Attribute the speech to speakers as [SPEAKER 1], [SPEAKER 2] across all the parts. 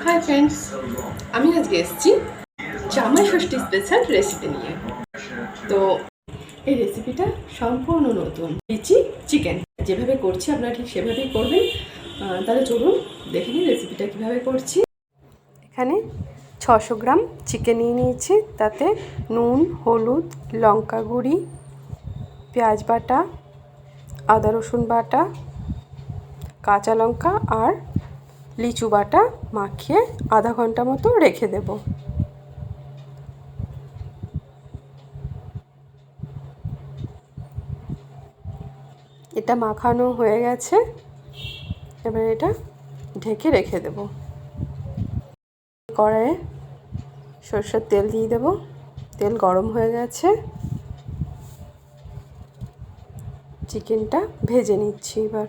[SPEAKER 1] Hi friends, আমি আজকে এসেছি জামাই ষষ্ঠী স্পেশাল রেসিপি নিয়ে। তো এই রেসিপিটা সম্পূর্ণ নতুন, লিচি চিকেন। যেভাবে করছি আপনারা ঠিক সেভাবেই করবেন। তাহলে চলুন দেখে নিই রেসিপিটা কীভাবে করছি। এখানে 600 গ্রাম চিকেন নিয়ে নিয়েছি। তাতে নুন, হলুদ, লঙ্কা গুঁড়ি, পেঁয়াজ বাটা, আদা রসুন বাটা, কাঁচা লঙ্কা আর লিচু বাটা মাখিয়ে আধা ঘন্টা মতো রেখে দেব। এটা মাখানো হয়ে গেছে, এবার এটা ঢেকে রেখে দেব। কড়াইয়ে সরষের তেল দিয়ে দেব। তেল গরম হয়ে গেছে, চিকেনটা ভেজে নিচ্ছি। এবার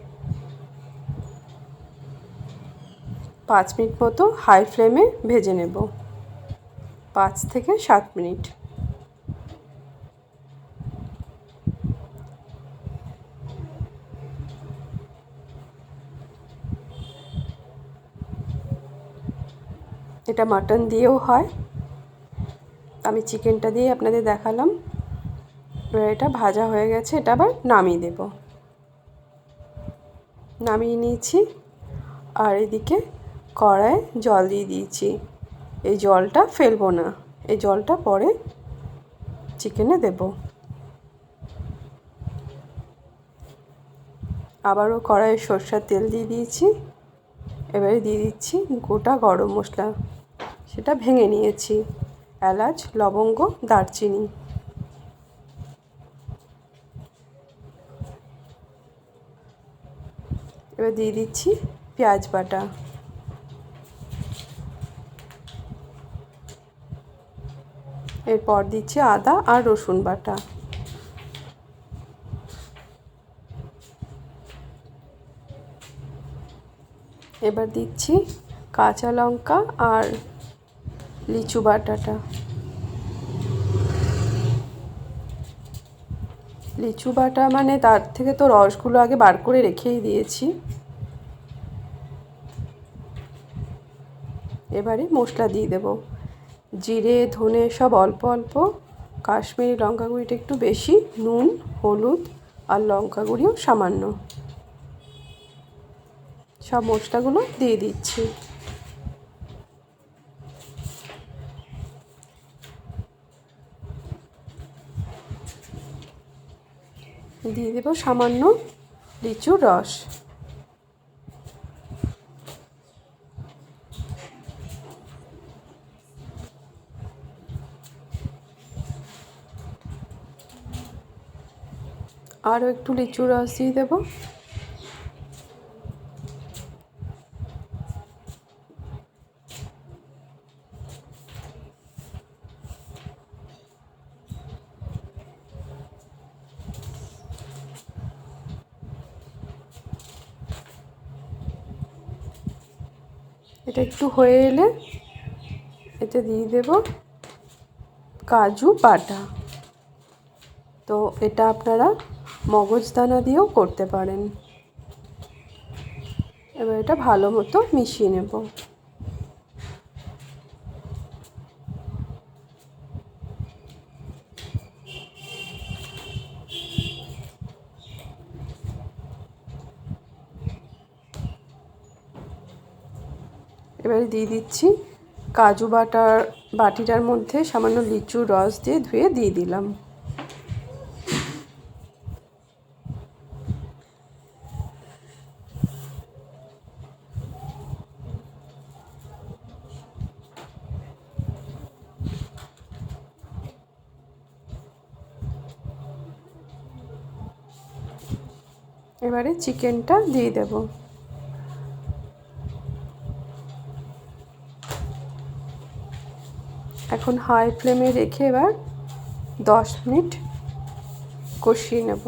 [SPEAKER 1] 5 মিনিট মতো হাই ফ্লেমে ভেজে নেব, 5 থেকে 7 মিনিট। এটা মাটন দিয়েও হয়, আমি চিকেনটা দিয়ে আপনাদের দেখালাম। এবার এটা ভাজা হয়ে গেছে, এটা আবার নামিয়ে দেব। নামিয়ে নিয়েছি, আর এদিকে কড়ায় জল দিয়ে দিয়েছি। এই জলটা ফেলবো না, এই জলটা পরে চিকেনে দেব। আবারও কড়াইয়ে সরষের তেল দিয়ে দিয়েছি। এবারে দিয়ে দিচ্ছি গোটা গরম মশলা, সেটা ভেঙে নিয়েছি, এলাচ, লবঙ্গ, দারচিনি। এবার দিয়ে দিচ্ছি পেঁয়াজ বাটা, এরপর দিচ্ছি আদা আর রসুন বাটা। এবার দিচ্ছি কাঁচা লঙ্কা আর লিচু বাটাটা। লিচু বাটা মানে তার থেকে তো রসগুলো আগে বার করে রেখেই দিয়েছি। এবারে মশলা দিয়ে দেব, জিরে ধনে সব অল্প অল্প, কাশ্মীরি লঙ্কা গুঁড়িটা একটু বেশি, নুন, হলুদ আর লঙ্কা গুঁড়িও সামান্য। সব মশলাগুলো দিয়ে দিচ্ছি। দিয়ে দেব সামান্য লিচুর রস। আরও একটু লিচুর রস দিয়ে দেব। এটা একটু হয়ে এলে এতে দিয়ে দেব কাজু বাটা। তো এটা আপনারা মগজদানা দিয়েও করতে পারেন। এবার এটা ভালো মতো মিশিয়ে নেব। এবারে দিয়ে দিচ্ছি কাজু বাটিটার মধ্যে সামান্য লিচুর রস দিয়ে ধুয়ে দিয়ে দিলাম। এবারে চিকেনটা দিয়ে দেব। এখন হাই ফ্লেমে রেখে এবার 10 মিনিট কষিয়ে নেব।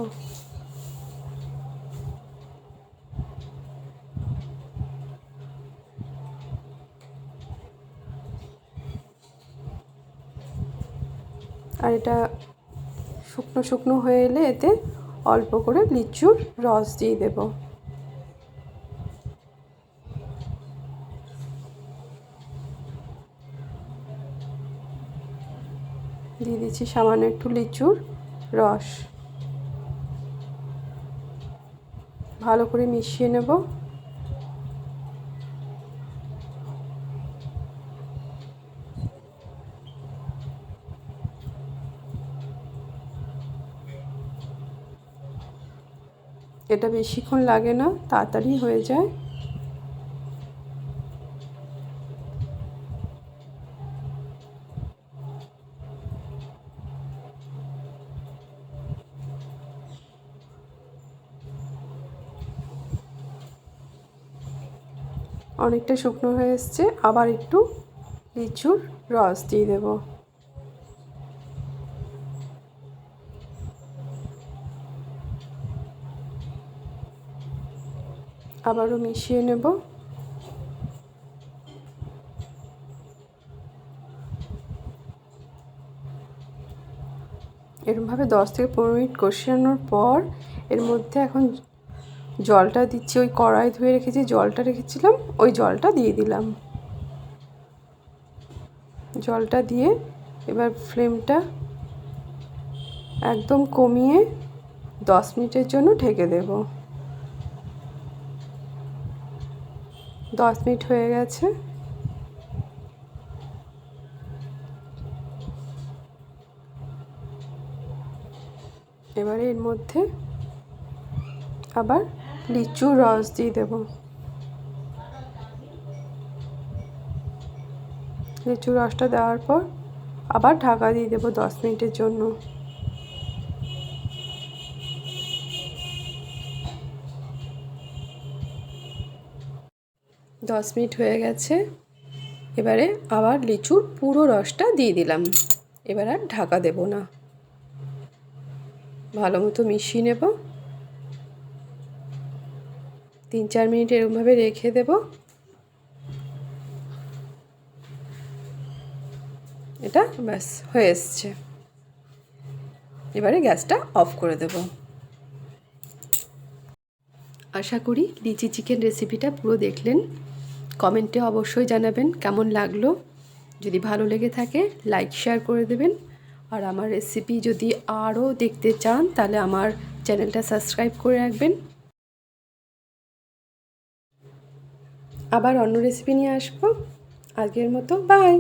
[SPEAKER 1] আর এটা শুকনো শুকনো হয়ে এলে এতে অল্প করে লিচুর রস দিয়ে দেব। দিয়ে দিচ্ছি সামান্য একটু লিচুর রস, ভালো করে মিশিয়ে নেব। এটা বেশিক্ষণ লাগে না, তাড়াতাড়ি হয়ে যায়। অনেকটা শুকনো হয়ে এসছে, আবার একটু লিচুর রস দিয়ে দেব। আবারও মিশিয়ে নেব। এরকমভাবে 10 থেকে 15 মিনিট কষানোর পর এর মধ্যে এখন জলটা দিচ্ছি। ওই কড়াই ধুয়ে রেখেছি, জলটা রেখেছিলাম, ওই জলটা দিয়ে দিলাম। জলটা দিয়ে এবার ফ্লেমটা একদম কমিয়ে 10 মিনিটের জন্য ঢেকে দেব। 10 মিনিট হয়ে গেছে। এবারে এর মধ্যে আবার লিচুর রস দিয়ে দেব। লিচুর রসটা দেওয়ার পর আবার ঢাকা দিয়ে দেব 10 মিনিটের জন্য। 10 মিনিট হয়ে গেছে। এবারে আবার লিচুর পুরো রসটা দিয়ে দিলাম। এবার আর ঢাকা দেব না, ভালো মতো মিশিয়ে নেব। 3-4 মিনিট এরকমভাবে রেখে দেব। এটা ব্যাস হয়ে এসছে। এবারে গ্যাসটা অফ করে দেব। আশা করি লিচি চিকেন রেসিপিটা পুরো দেখলেন। কমেন্টে অবশ্যই জানাবেন কেমন লাগলো। যদি ভালো লেগে থাকে লাইক শেয়ার করে দেবেন। আর আমার রেসিপি যদি আরও দেখতে চান তাহলে আমার চ্যানেলটা সাবস্ক্রাইব করে রাখবেন। আবার অন্য রেসিপি নিয়ে আসবো। আজকের মতো বাই।